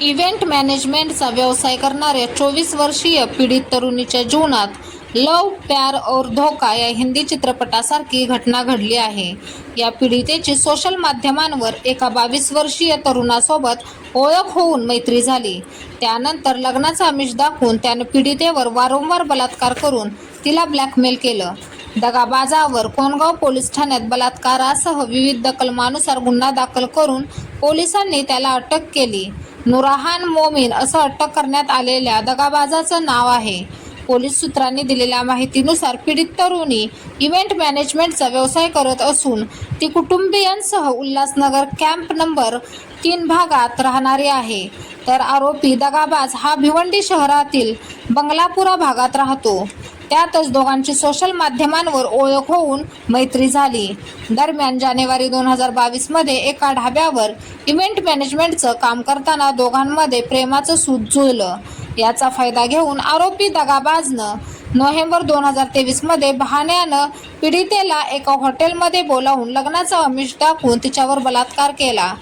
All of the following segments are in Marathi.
इव्हेंट मॅनेजमेंटचा व्यवसाय करणाऱ्या 24 वर्षीय पीडित तरुणीच्या जीवनात लव प्यार और धोका या हिंदी चित्रपटासारखी घटना घडली आहे. या पीडितेची सोशल माध्यमांवर एका 22 वर्षीय तरुणासोबत ओळख होऊन मैत्री झाली. त्यानंतर लग्नाचा आमिष दाखवून त्यानं पीडितेवर वारंवार बलात्कार करून तिला ब्लॅकमेल केलं. दगाबाजावर कोंडगाव पोलीस ठाण्यात बलात्कारासह विविध कलमानुसार गुन्हा दाखल करून पोलिसांनी त्याला अटक केली. नुरहान मोमीन असं अटक करण्यात आलेल्या दगाबाजाचं नाव आहे. पोलीस सूत्रांनी दिलेल्या माहितीनुसार पीडित तरुणी इव्हेंट मॅनेजमेंटचा व्यवसाय करत असून ती कुटुंबियांसह उल्हासनगर कॅम्प नंबर 3 भागात राहणारी आहे. तर आरोपी दगाबाज हा भिवंडी शहरातील बंगलापुरा भागात राहतो. त्यातच दोघांची सोशल माध्यमांवर ओळख होऊन मैत्री झाली. दरम्यान जानेवारी 2022 मध्ये एका ढाब्यावर इव्हेंट मॅनेजमेंटचं काम करताना दोघांमध्ये प्रेमाचं सूत जुळलं. याचा फायदा घेऊन आरोपी दगाबाजनं नोव्हेंबर 2023 मध्ये बहाण्यानं पीडितेला एका हॉटेलमध्ये बोलावून लग्नाचं आमिष दाखवून तिच्यावर बलात्कार केला.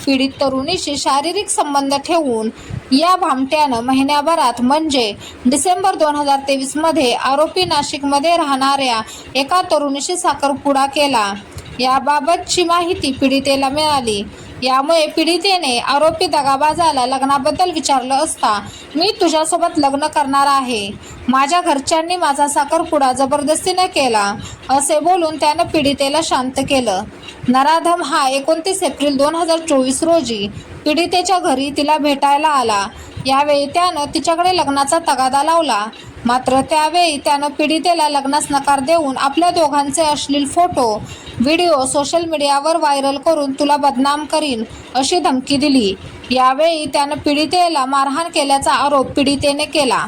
पीडित तरुणीशी शारीरिक संबंध ठेवून या भामट्यानं महिन्याभरात म्हणजे डिसेंबर 2023 मध्ये आरोपी नाशिकमध्ये राहणाऱ्या एका तरुणीशी साखरपुडा केला. याबाबतची माहिती पीडितेला मिळाली. यामुळे पीडितेने आरोपी दगाबाजाला लग्नाबद्दल विचारलं असता मी तुझ्यासोबत लग्न करणार आहे. माझ्या घरच्यांनी माझा साखरपुडा जबरदस्तीने केला असे बोलून त्यानं पीडितेला शांत केलं. नराधम हा 29 एप्रिल 2024 रोजी पीडितेच्या घरी तिला भेटायला आला. यावेळी त्यानं तिच्याकडे लग्नाचा तगादा लावला. मात्र त्यावेळी त्यानं पीडितेला लग्नास नकार देऊन आपल्या दोघांचे अश्लील फोटो व्हिडिओ सोशल मीडियावर व्हायरल करून तुला बदनाम करीन अशी धमकी दिली. यावेळी त्यानं पीडितेला मारहाण केल्याचा आरोप पीडितेने केला.